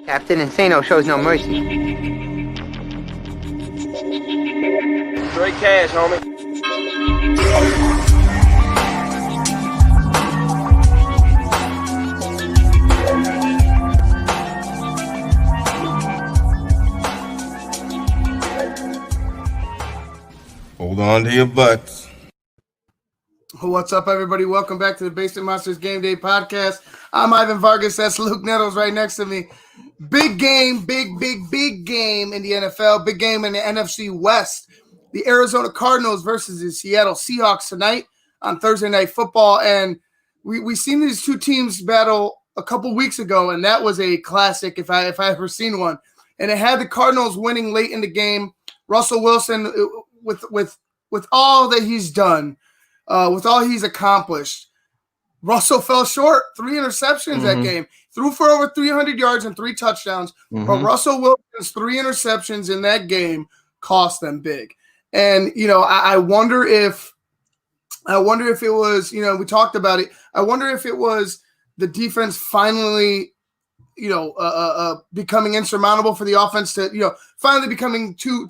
Captain Insano shows no mercy. Straight cash, homie. Hold on to your butts. What's up, everybody? Welcome back to the Basement Monsters Game Day Podcast. I'm Ivan Vargas. That's Luke Nettles right next to me. Big game, big game in the NFL. Big game in the NFC West. The Arizona Cardinals versus the Seattle Seahawks tonight on Thursday Night Football. And we seen these two teams battle a couple weeks ago, and that was a classic if I ever seen one. And it had the Cardinals winning late in the game. Russell Wilson, with all that he's done, with all he's accomplished, Russell fell short. 3 interceptions that game. Threw for over 300 yards and 3 touchdowns. But Russell Wilson's 3 interceptions in that game cost them big. And, I wonder if it was, we talked about it. I wonder if it was the defense finally, becoming insurmountable for the offense to, finally becoming too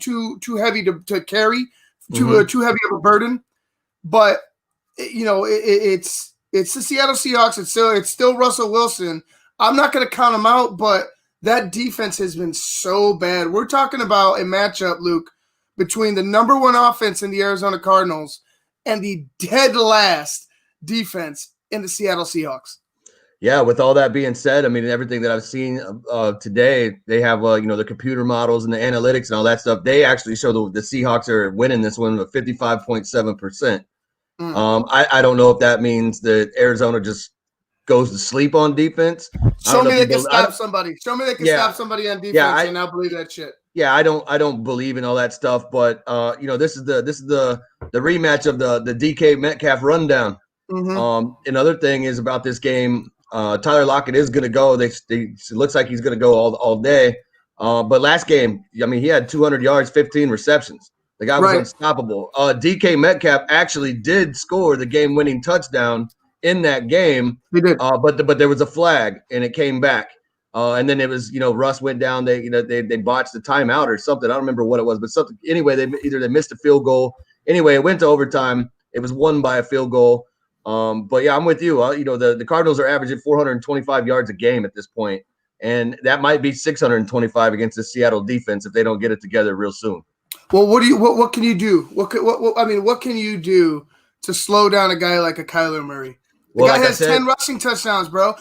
heavy to carry, too heavy of a burden. But it's the Seattle Seahawks. It's still Russell Wilson. I'm not going to count him out, but that defense has been so bad. We're talking about a matchup, Luke, between the number 1 offense in the Arizona Cardinals and the dead last defense in the Seattle Seahawks. Yeah, with all that being said, I mean, everything that I've seen today, they have, the computer models and the analytics and all that stuff. They actually show the Seahawks are winning this one with 55.7%. I don't know if that means that Arizona just goes to sleep on defense. Show me they can stop somebody. Show me they can stop somebody on defense, and I'll believe that shit. Yeah, I don't believe in all that stuff, but this is the rematch of the DK Metcalf rundown. Another thing is about this game. Tyler Lockett is going to go. It looks like he's going to go all day. But last game, I mean, he had 200 yards, 15 receptions. The guy was unstoppable. DK Metcalf actually did score the game-winning touchdown in that game. He did. But there was a flag, and it came back. And then it was, Russ went down. They botched the timeout or something. I don't remember what it was, but something. Anyway, they missed a field goal. Anyway, it went to overtime. It was won by a field goal. But yeah, I'm with you. The Cardinals are averaging 425 yards a game at this point, and that might be 625 against the Seattle defense if they don't get it together real soon. Well, what can you do? What can you do to slow down a guy like a Kyler Murray? The guy has 10 rushing touchdowns, bro.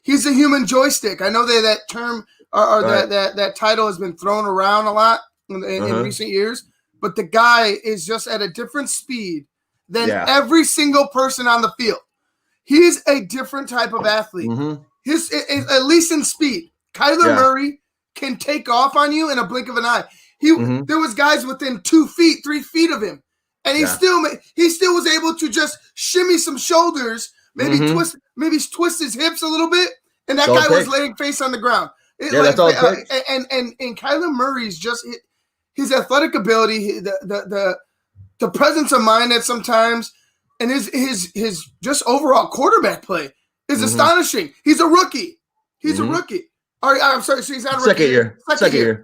He's a human joystick. I know that term or that title has been thrown around a lot in recent years, but the guy is just at a different speed than every single person on the field. He's a different type of athlete. His at least in speed. Kyler Murray can take off on you in a blink of an eye. There was guys within 2 feet, 3 feet of him, and he still was able to just shimmy some shoulders, maybe twist his hips a little bit, and that guy was laying face on the ground. That's all it takes. And Kyler Murray's just his athletic ability, the presence of mind that sometimes, and his just overall quarterback play is astonishing. He's a rookie. He's a rookie. All right, I'm sorry. So he's not a rookie.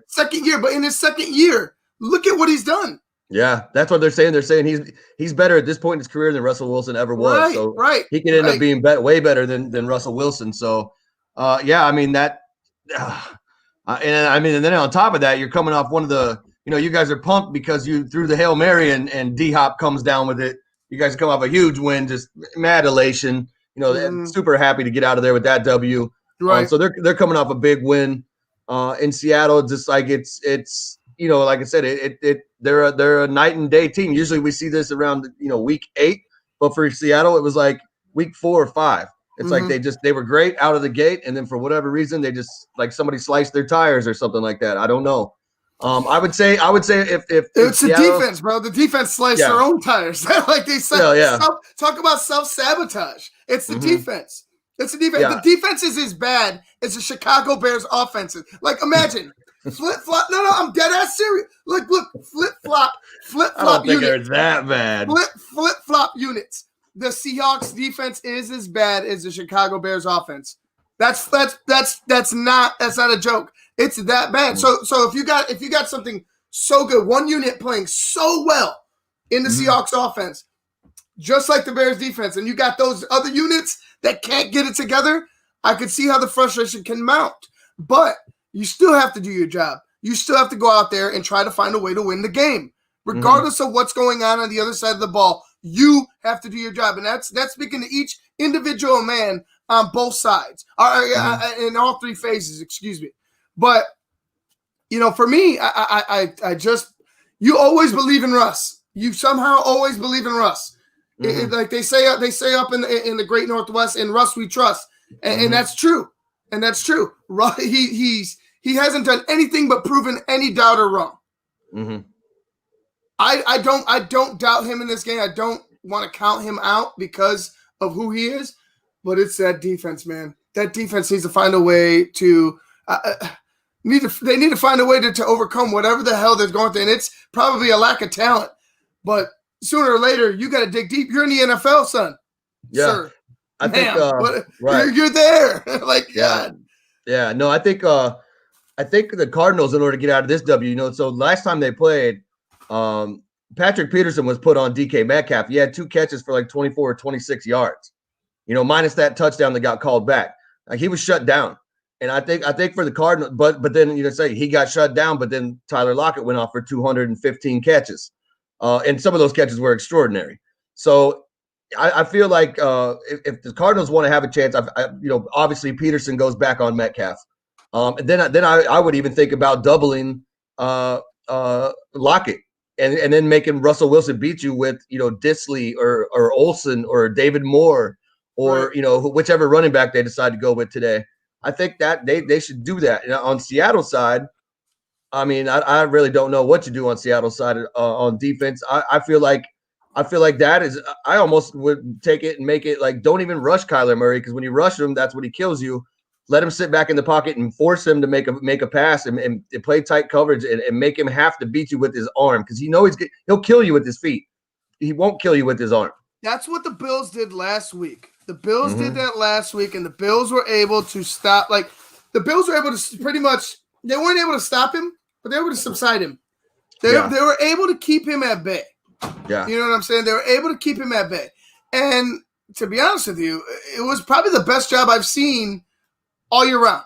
Second year. But in his second year, look at what he's done. Yeah, that's what they're saying. They're saying he's better at this point in his career than Russell Wilson ever was. He can end up being way better than Russell Wilson. So, I mean that. And then on top of that, you're coming off one of the. You guys are pumped because you threw the Hail Mary and D-Hop comes down with it. You guys come off a huge win, just mad elation. Super happy to get out of there with that W. Right. So they're coming off a big win in Seattle. Just like it's like I said, they're a night and day team. Usually we see this around week 8, but for Seattle it was like week 4 or 5. It's like they were great out of the gate, and then for whatever reason they just like somebody sliced their tires or something like that. I don't know. I would say if it's Seattle, the defense, bro. The defense sliced their own tires. Like they said, talk about self-sabotage. It's the defense. It's the defense. Yeah. The defense is as bad as the Chicago Bears offense. Like imagine flip-flop. No, I'm dead ass serious. Look, flip-flop I don't think units. they're that bad. Flip-flop units. The Seahawks defense is as bad as the Chicago Bears offense. That's not a joke. It's that bad. So if you got something so good, one unit playing so well in the Seahawks offense, just like the Bears defense, and you got those other units that can't get it together, I could see how the frustration can mount. But you still have to do your job. You still have to go out there and try to find a way to win the game. Regardless of what's going on the other side of the ball, you have to do your job. And that's speaking to each individual man on both sides, in all three phases, excuse me. But, for me, I just, you always believe in Russ. You somehow always believe in Russ. Like they say up in the great Northwest, in Russ we trust. And that's true. And that's true. He hasn't done anything but proven any doubter wrong. I don't doubt him in this game. I don't want to count him out because of who he is, but it's that defense, man. That defense needs to find a way to they need to find a way to overcome whatever the hell they're going through. And it's probably a lack of talent, but sooner or later you got to dig deep. You're in the NFL, son. Yeah, sir. I think right. You're there. God. Yeah. No, I think the Cardinals, in order to get out of this W, so last time they played, Patrick Peterson was put on DK Metcalf. He had 2 catches for like 24 or 26 yards, minus that touchdown that got called back. Like, he was shut down. And I think for the Cardinals, but then say he got shut down, but then Tyler Lockett went off for 215 catches. And some of those catches were extraordinary. So I feel like if the Cardinals want to have a chance, obviously Peterson goes back on Metcalf. And then I would even think about doubling Lockett and then making Russell Wilson beat you with Disley or Olsen or David Moore or whichever running back they decide to go with today. I think that they should do that. And on Seattle side, I mean, I really don't know what to do on Seattle side on defense. I feel like that is, I almost would take it and make it like, don't even rush Kyler Murray, because when you rush him, that's when he kills you. Let him sit back in the pocket and force him to make a pass and play tight coverage and make him have to beat you with his arm, because he'll kill you with his feet. He won't kill you with his arm. That's what the Bills did last week. The Bills did that last week, and the Bills were able to stop. Like, the Bills were able to pretty much, they weren't able to stop him, but they were able to subside him. They were able to keep him at bay. Yeah. You know what I'm saying? They were able to keep him at bay. And to be honest with you, it was probably the best job I've seen all year round.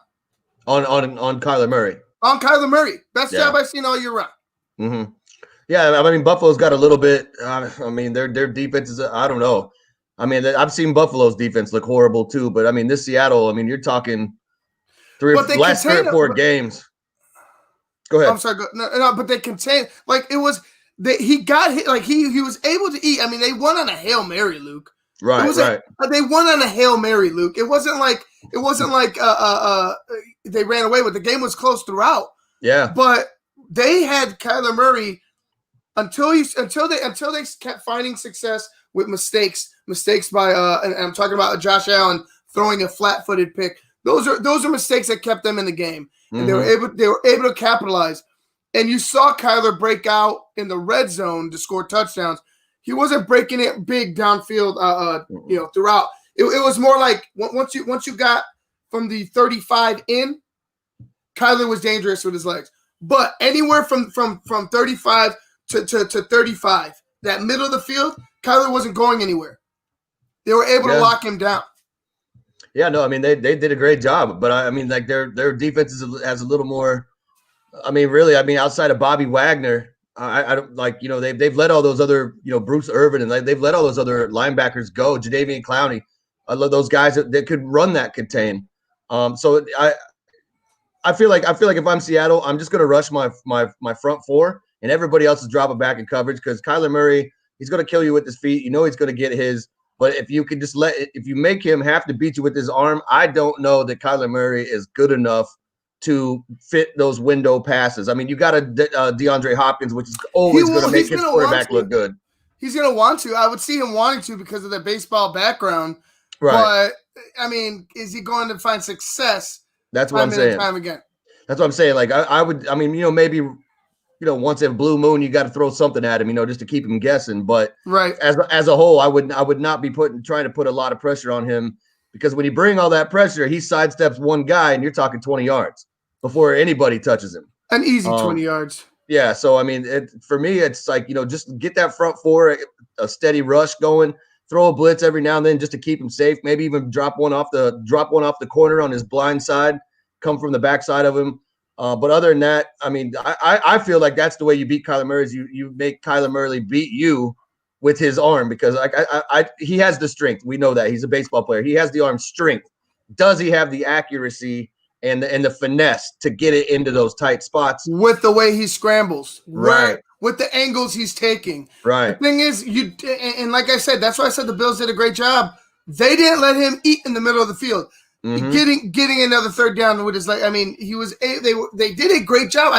On Kyler Murray. On Kyler Murray. Best job I've seen all year round. Mm-hmm. Yeah, I mean, Buffalo's got a little bit. I mean, their defense is, I don't know. I mean, I've seen Buffalo's defense look horrible too, but I mean, this Seattle, I mean, you're talking last 3 or 4 games. Go ahead. I'm sorry. No, but they contained, like, it was, he got hit, like, he was able to eat. I mean, they won on a Hail Mary, Luke. Right. They won on a Hail Mary, Luke. It wasn't like they ran away with it. The game was close throughout. Yeah. But they had Kyler Murray until they kept finding success with mistakes by and I'm talking about Josh Allen throwing a flat-footed pick. Those are mistakes that kept them in the game, and they were able to capitalize. And you saw Kyler break out in the red zone to score touchdowns. He wasn't breaking it big downfield, throughout. It was more like once you got from the 35 in, Kyler was dangerous with his legs. But anywhere from 35 to 35, that middle of the field, Kyler wasn't going anywhere. They were able to lock him down. Yeah, no, I mean, they did a great job. But, I mean, like, their defense has a little more – I mean, really, I mean, outside of Bobby Wagner – I don't like, they've let all those other, Bruce Irvin, and they've let all those other linebackers go. Jadeveon Clowney, I love those guys that could run that contain. So I feel like if I'm Seattle, I'm just going to rush my front four, and everybody else is dropping back in coverage, because Kyler Murray, he's going to kill you with his feet. He's going to get his. But if you could just if you make him have to beat you with his arm, I don't know that Kyler Murray is good enough to fit those window passes. I mean, you got a DeAndre Hopkins, which is always going to make his quarterback look good. He's going to want to. I would see him wanting to because of the baseball background. Right. But, I mean, is he going to find success? That's what I'm saying. Time again. That's what I'm saying. Like, I would – I mean, maybe, once in a blue moon, you got to throw something at him, just to keep him guessing. But right. As a whole, I would not be trying to put a lot of pressure on him, because when you bring all that pressure, he sidesteps one guy and you're talking 20 yards before anybody touches him. An easy 20 yards. Yeah, so I mean, for me, it's like, just get that front four, a steady rush going, throw a blitz every now and then just to keep him safe. Maybe even drop one off the corner on his blind side, come from the backside of him. But other than that, I mean, I feel like that's the way you beat Kyler Murray is you make Kyler Murray beat you with his arm, because he has the strength. We know that he's a baseball player. He has the arm strength. Does he have the accuracy and the finesse to get it into those tight spots with the way he scrambles, right? With the angles he's taking, right? The thing is, and like I said, that's why I said the Bills did a great job. They didn't let him eat in the middle of the field, getting another third down with his leg. I mean, they did a great job.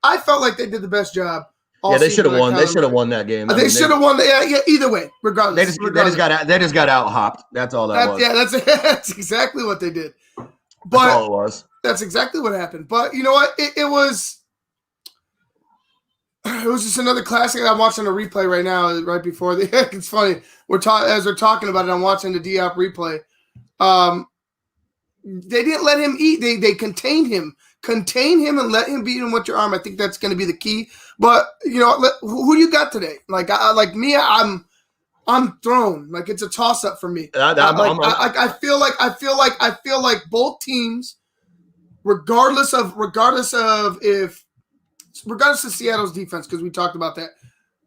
I felt like they did the best job. Yeah, they should have won. They should have won that game. They should have won. Yeah, either way, regardless. They just got out hopped. That's all that was. Yeah, that's exactly what they did. But that's all it was. That's exactly what happened. But you know what? It was just another classic. I'm watching a replay right now, right before the. It's funny. As we're talking about it, I'm watching the Diop replay. They didn't let him eat. They contained him, and let him beat him with your arm. I think that's going to be the key. But who do you got today? Like I'm thrown. Like it's a toss up for me. I feel like both teams, regardless of Seattle's defense, because we talked about that.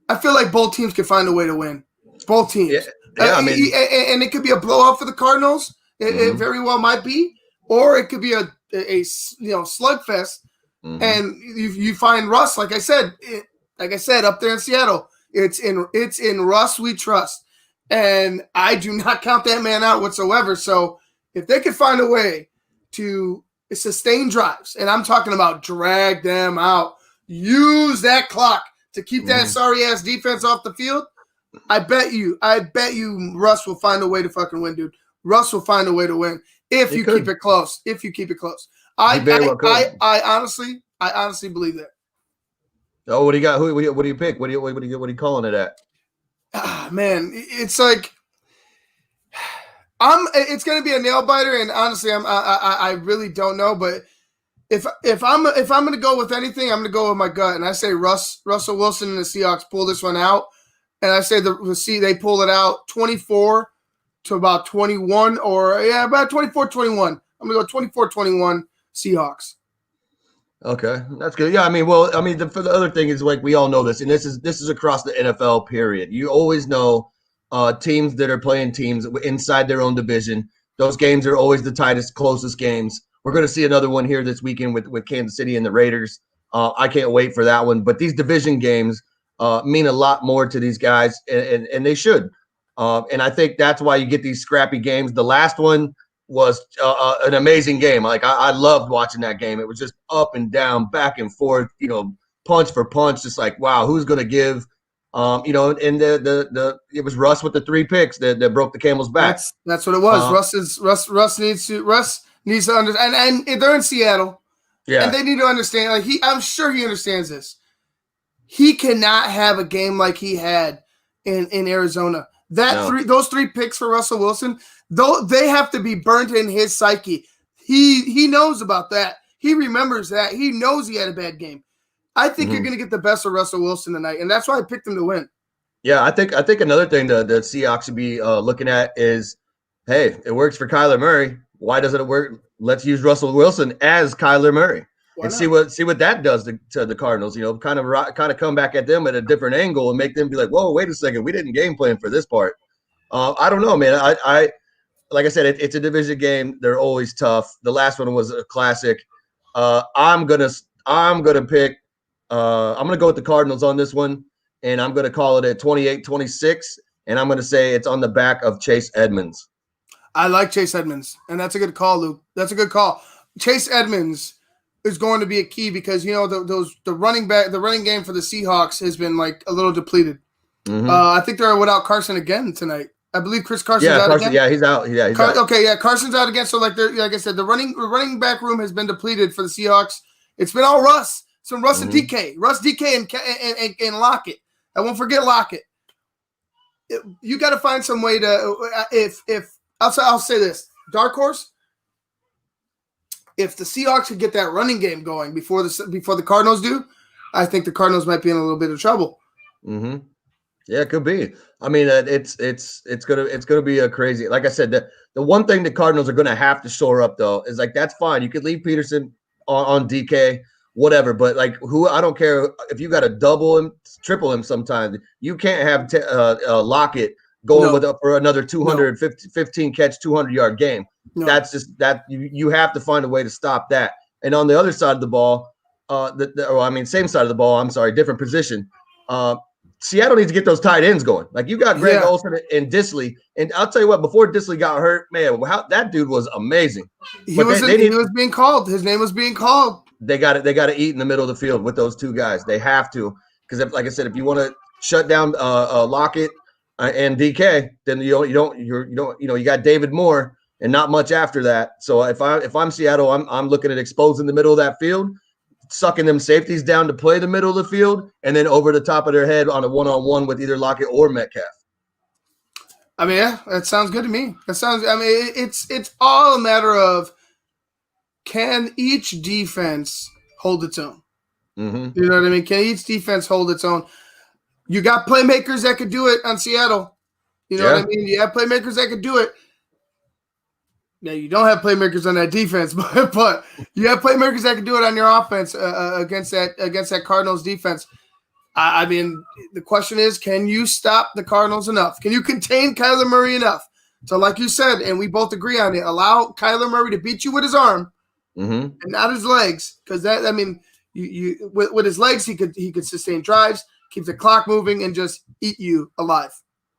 I feel like both teams can find a way to win. Both teams. Yeah, I mean, and it could be a blowout for the Cardinals. It very well might be, or it could be a slugfest. And you find Russ, like I said, up there in Seattle. It's in Russ we trust, and I do not count that man out whatsoever. So if they could find a way to sustain drives, and I'm talking about drag them out, use that clock to keep that sorry ass defense off the field, I bet you Russ will find a way to fucking win, dude. Russ will find a way to win if you keep it close. I honestly believe that. Oh, what do you got? What do you pick? What are you calling it at? Man, it's like it's gonna be a nail biter, and honestly, I really don't know. But if I'm gonna go with anything, I'm gonna go with my gut, and I say Russell Wilson and the Seahawks pull this one out, and I say they pull it out 24 to about 21, or about 24-21. I'm gonna go 24-21 Seahawks. Okay, that's good. Yeah, I mean, for the other thing is, like, we all know this, and this is across the NFL period. You always know teams that are playing teams inside their own division. Those games are always the tightest, closest games. We're going to see another one here this weekend with Kansas City and the Raiders. I can't wait for that one. But these division games mean a lot more to these guys, and they should. And I think that's why you get these scrappy games. The last one was an amazing game. Like I loved watching that game. It was just up and down, back and forth, punch for punch, just like, wow, who's going to give, and it was Russ with the 3 picks that broke the camel's back. That's what it was. Russ needs to understand, and they're in Seattle. Yeah. And they need to understand, like I'm sure he understands this. He cannot have a game like he had in Arizona. Those 3 picks for Russell Wilson, though, they have to be burnt in his psyche. He knows about that. He remembers that. He knows he had a bad game. I think you're going to get the best of Russell Wilson tonight, and that's why I picked him to win. Yeah, I think another thing the Seahawks should be looking at is, hey, it works for Kyler Murray. Why doesn't it work? Let's use Russell Wilson as Kyler Murray and see what that does to the Cardinals. Kind of come back at them at a different angle and make them be like, whoa, wait a second, we didn't game plan for this part. I don't know, man. I like I said, it's a division game. They're always tough. The last one was a classic. I'm gonna pick. I'm gonna go with the Cardinals on this one, and I'm gonna call it a 28-26, and I'm gonna say it's on the back of Chase Edmonds. I like Chase Edmonds, and that's a good call, Luke. That's a good call. Chase Edmonds is going to be a key because the running game for the Seahawks has been like a little depleted. I think they're without Carson again tonight. I believe Chris Carson's out again. Yeah, he's out. Yeah, he's out. Okay, yeah, Carson's out again. So like I said, the running back room has been depleted for the Seahawks. It's been all Russ. Some Russ and DK. Russ, DK, and Lockett. I won't forget Lockett. You got to find some way to I'll say this. dark horse. If the Seahawks could get that running game going before the Cardinals do, I think the Cardinals might be in a little bit of trouble. Mm-hmm. Yeah, it could be. I mean, it's gonna be a crazy. Like I said, the one thing the Cardinals are gonna have to shore up though is like that's fine. You could leave Peterson on DK, whatever. But like I don't care if you got to double him, triple him. Sometimes you can't have Lockett going for another 215 catch, 200-yard game. No. That's just that you have to find a way to stop that. And on the other side of the ball, same side of the ball. I'm sorry, different position. Seattle needs to get those tight ends going. Like you got Greg Olsen and Disley, and I'll tell you what. Before Disley got hurt, man, that dude was amazing. He was being called. His name was being called. They got to eat in the middle of the field with those two guys. They have to, because like I said, if you want to shut down Lockett and DK, then you got David Moore and not much after that. So if I'm Seattle, I'm looking at exposing the middle of that field, sucking them safeties down to play the middle of the field, and then over the top of their head on a one-on-one with either Lockett or Metcalf. I mean, yeah, that sounds good to me. It's all a matter of can each defense hold its own? Mm-hmm. You know what I mean? Can each defense hold its own? You got playmakers that could do it on Seattle. You know what I mean? You have playmakers that could do it. Now, you don't have playmakers on that defense, but you have playmakers that can do it on your offense against that Cardinals defense. I mean, the question is, can you stop the Cardinals enough? Can you contain Kyler Murray enough? So, like you said, and we both agree on it, allow Kyler Murray to beat you with his arm and not his legs, because you with his legs he could sustain drives, keep the clock moving, and just eat you alive.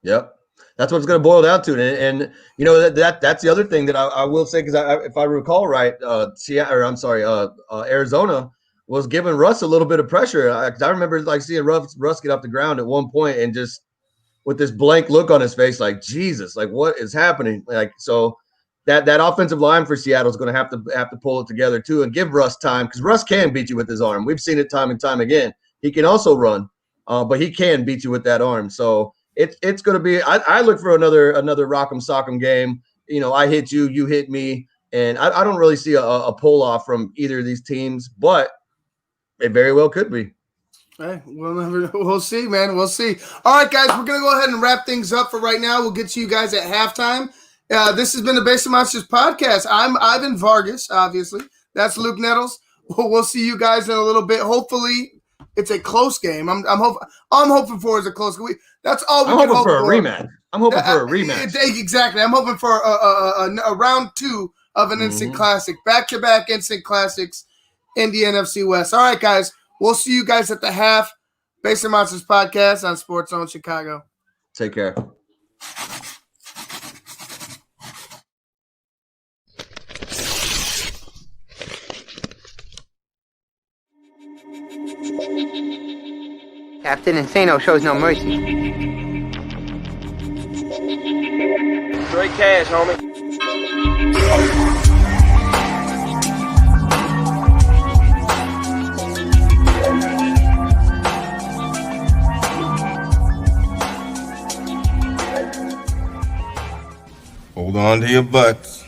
Yep. That's what it's going to boil down to, and you know that's the other thing that I will say, because if I recall right, Arizona was giving Russ a little bit of pressure. I remember like seeing Russ get off the ground at one point and just with this blank look on his face, like Jesus, like what is happening? Like so that offensive line for Seattle is going to have to pull it together too and give Russ time, because Russ can beat you with his arm. We've seen it time and time again. He can also run, but he can beat you with that arm. So. It's going to be. I look for another rock'em sock'em game. You know, I hit you, you hit me, and I don't really see a pull off from either of these teams, but it very well could be. Hey, we'll see, man. We'll see. All right, guys, we're going to go ahead and wrap things up for right now. We'll get to you guys at halftime. This has been the Basic Monsters podcast. I'm Ivan Vargas, obviously. That's Luke Nettles. We'll see you guys in a little bit. Hopefully, it's a close game. I'm hoping for is a close game. That's all we can hope for. I'm hoping for a rematch. Exactly. I'm hoping for a round 2 of an instant classic. Back-to-back instant classics in the NFC West. All right, guys. We'll see you guys at the half. Basic Monsters podcast on SportsZone Chicago. Take care. Captain Insano shows no mercy. Straight cash, homie. Hold on to your butts.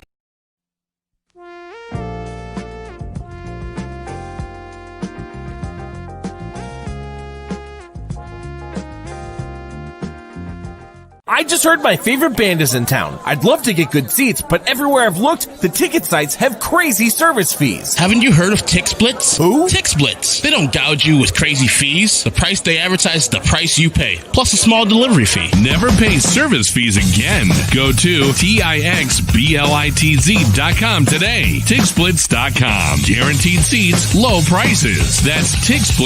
I just heard my favorite band is in town. I'd love to get good seats, but everywhere I've looked, the ticket sites have crazy service fees. Haven't you heard of TixSplits? Who? TixSplits. They don't gouge you with crazy fees. The price they advertise is the price you pay, plus a small delivery fee. Never pay service fees again. Go to TIXBLITZ.com today. TixSplits.com. Guaranteed seats, low prices. That's TixSplits.